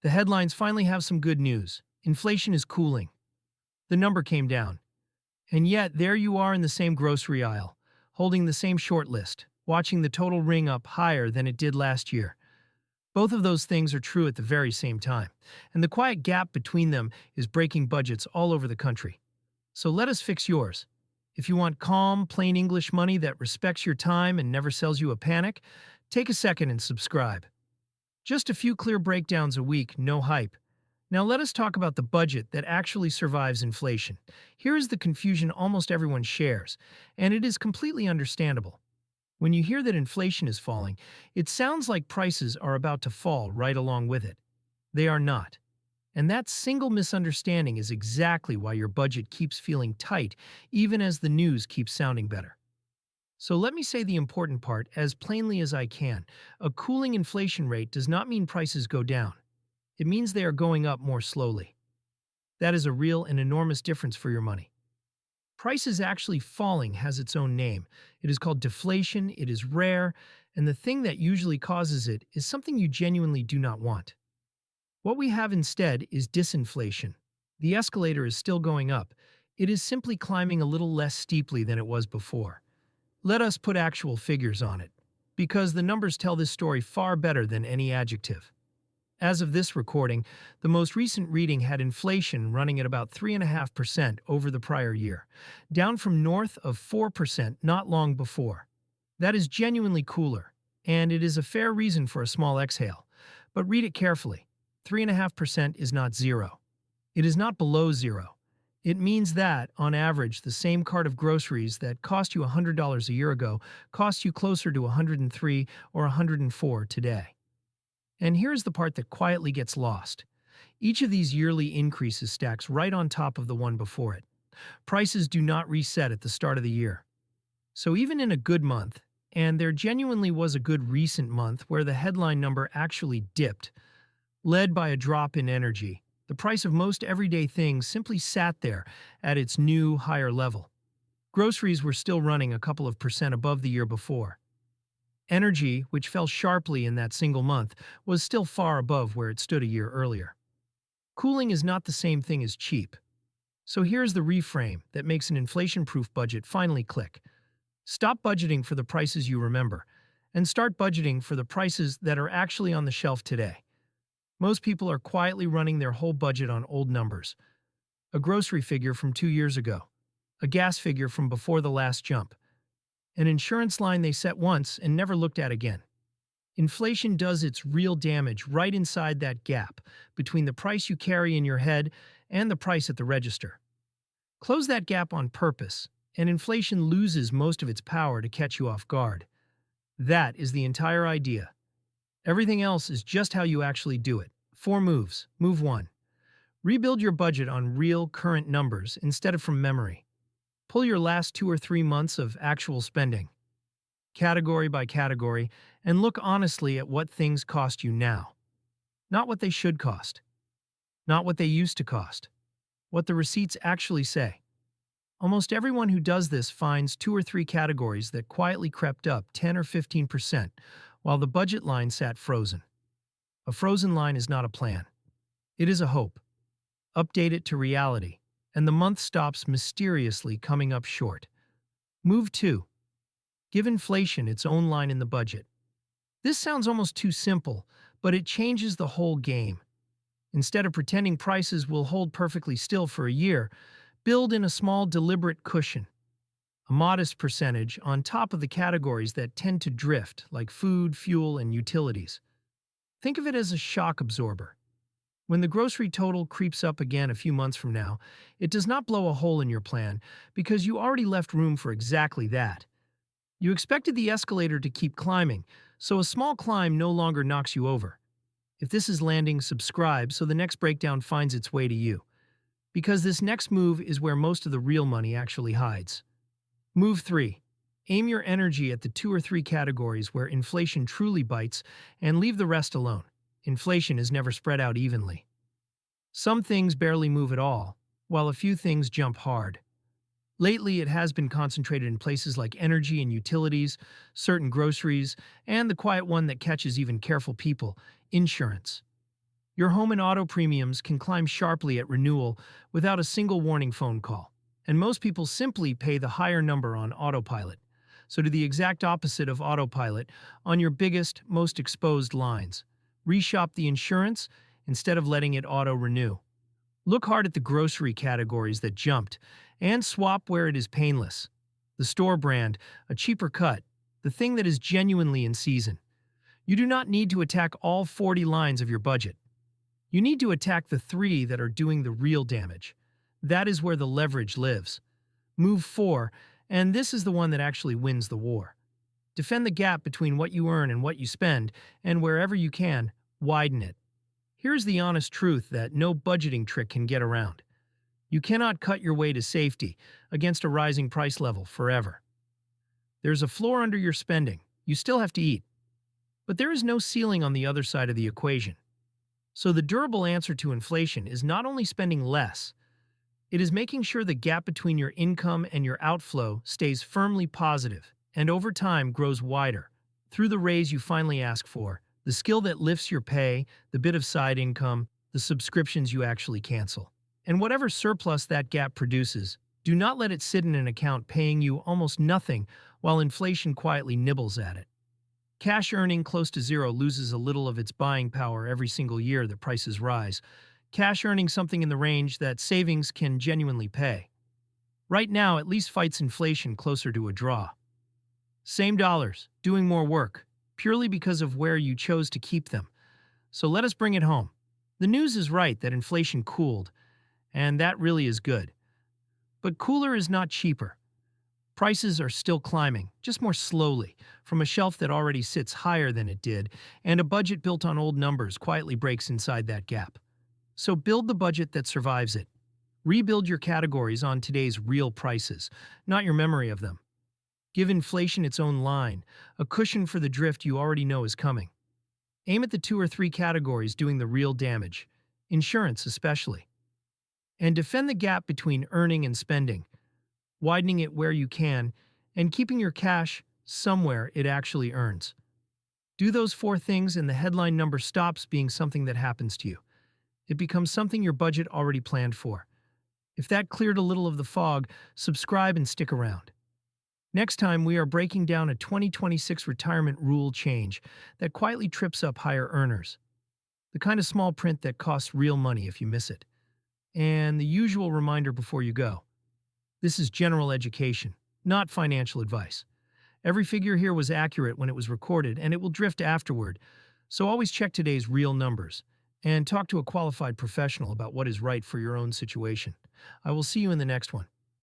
The headlines finally have some good news. Inflation is cooling. The number came down. And yet, there you are in the same grocery aisle, holding the same short list, watching the total ring up higher than it did last year. Both of those things are true at the very same time, and the quiet gap between them is breaking budgets all over the country. So let us fix yours. If you want calm, plain English money that respects your time and never sells you a panic, take a second and subscribe. Just a few clear breakdowns a week, no hype. Now let us talk about the budget that actually survives inflation. Here is the confusion almost everyone shares, and it is completely understandable. When you hear that inflation is falling, it sounds like prices are about to fall right along with it. They are not. And that single misunderstanding is exactly why your budget keeps feeling tight, even as the news keeps sounding better. So let me say the important part as plainly as I can. A cooling inflation rate does not mean prices go down. It means they are going up more slowly. That is a real and enormous difference for your money. Prices actually falling has its own name. It is called deflation, it is rare, and the thing that usually causes it is something you genuinely do not want. What we have instead is disinflation. The escalator is still going up. It is simply climbing a little less steeply than it was before. Let us put actual figures on it, because the numbers tell this story far better than any adjective. As of this recording, the most recent reading had inflation running at about 3.5% over the prior year, down from north of 4% not long before. That is genuinely cooler, and it is a fair reason for a small exhale. But read it carefully. 3.5% is not zero. It is not below zero. It means that, on average, the same cart of groceries that cost you $100 a year ago costs you closer to $103 or $104 today. And here's the part that quietly gets lost. Each of these yearly increases stacks right on top of the one before it. Prices do not reset at the start of the year. So even in a good month, and there genuinely was a good recent month where the headline number actually dipped, led by a drop in energy, the price of most everyday things simply sat there at its new, higher level. Groceries were still running a couple of percent above the year before. Energy, which fell sharply in that single month, was still far above where it stood a year earlier. Cooling is not the same thing as cheap. So here's the reframe that makes an inflation-proof budget finally click. Stop budgeting for the prices you remember, and start budgeting for the prices that are actually on the shelf today. Most people are quietly running their whole budget on old numbers. A grocery figure from 2 years ago. A gas figure from before the last jump. An insurance line they set once and never looked at again. Inflation does its real damage right inside that gap between the price you carry in your head and the price at the register. Close that gap on purpose, and inflation loses most of its power to catch you off guard. That is the entire idea. Everything else is just how you actually do it. 4 moves. Move 1. Rebuild your budget on real, current numbers instead of from memory. Pull your last 2 or 3 months of actual spending, category by category, and look honestly at what things cost you now. Not what they should cost. Not what they used to cost. What the receipts actually say. Almost everyone who does this finds 2 or 3 categories that quietly crept up 10 or 15%, while the budget line sat frozen. A frozen line is not a plan. It is a hope. Update it to reality, and the month stops mysteriously coming up short. Move 2. Give inflation its own line in the budget. This sounds almost too simple, but it changes the whole game. Instead of pretending prices will hold perfectly still for a year, build in a small deliberate cushion. A modest percentage on top of the categories that tend to drift, like food, fuel, and utilities. Think of it as a shock absorber. When the grocery total creeps up again a few months from now, it does not blow a hole in your plan because you already left room for exactly that. You expected the escalator to keep climbing, so a small climb no longer knocks you over. If this is landing, subscribe so the next breakdown finds its way to you. Because this next move is where most of the real money actually hides. Move 3. Aim your energy at the 2 or 3 categories where inflation truly bites and leave the rest alone. Inflation is never spread out evenly. Some things barely move at all, while a few things jump hard. Lately, it has been concentrated in places like energy and utilities, certain groceries, and the quiet one that catches even careful people, insurance. Your home and auto premiums can climb sharply at renewal without a single warning phone call, and most people simply pay the higher number on autopilot. So do the exact opposite of autopilot on your biggest, most exposed lines. Reshop the insurance instead of letting it auto-renew. Look hard at the grocery categories that jumped, and swap where it is painless. The store brand, a cheaper cut, the thing that is genuinely in season. You do not need to attack all 40 lines of your budget. You need to attack the 3 that are doing the real damage. That is where the leverage lives. Move 4, and this is the one that actually wins the war. Defend the gap between what you earn and what you spend, and wherever you can, widen it. Here's the honest truth that no budgeting trick can get around. You cannot cut your way to safety against a rising price level forever. There's a floor under your spending. You still have to eat. But there is no ceiling on the other side of the equation. So the durable answer to inflation is not only spending less, it is making sure the gap between your income and your outflow stays firmly positive and over time grows wider through the raise you finally ask for, the skill that lifts your pay, the bit of side income, the subscriptions you actually cancel. And whatever surplus that gap produces, do not let it sit in an account paying you almost nothing while inflation quietly nibbles at it. Cash earning close to zero loses a little of its buying power every single year that prices rise. Cash earning something in the range that savings can genuinely pay. Right now, at least fights inflation closer to a draw. Same dollars, doing more work, purely because of where you chose to keep them. So let us bring it home. The news is right that inflation cooled, and that really is good. But cooler is not cheaper. Prices are still climbing, just more slowly, from a shelf that already sits higher than it did, and a budget built on old numbers quietly breaks inside that gap. So build the budget that survives it. Rebuild your categories on today's real prices, not your memory of them. Give inflation its own line, a cushion for the drift you already know is coming. Aim at the 2 or 3 categories doing the real damage, insurance especially. And defend the gap between earning and spending, widening it where you can, and keeping your cash somewhere it actually earns. Do those 4 things and the headline number stops being something that happens to you. It becomes something your budget already planned for. If that cleared a little of the fog, subscribe and stick around. Next time, we are breaking down a 2026 retirement rule change that quietly trips up higher earners. The kind of small print that costs real money if you miss it. And the usual reminder before you go. This is general education, not financial advice. Every figure here was accurate when it was recorded, and it will drift afterward, so always check today's real numbers and talk to a qualified professional about what is right for your own situation. I will see you in the next one.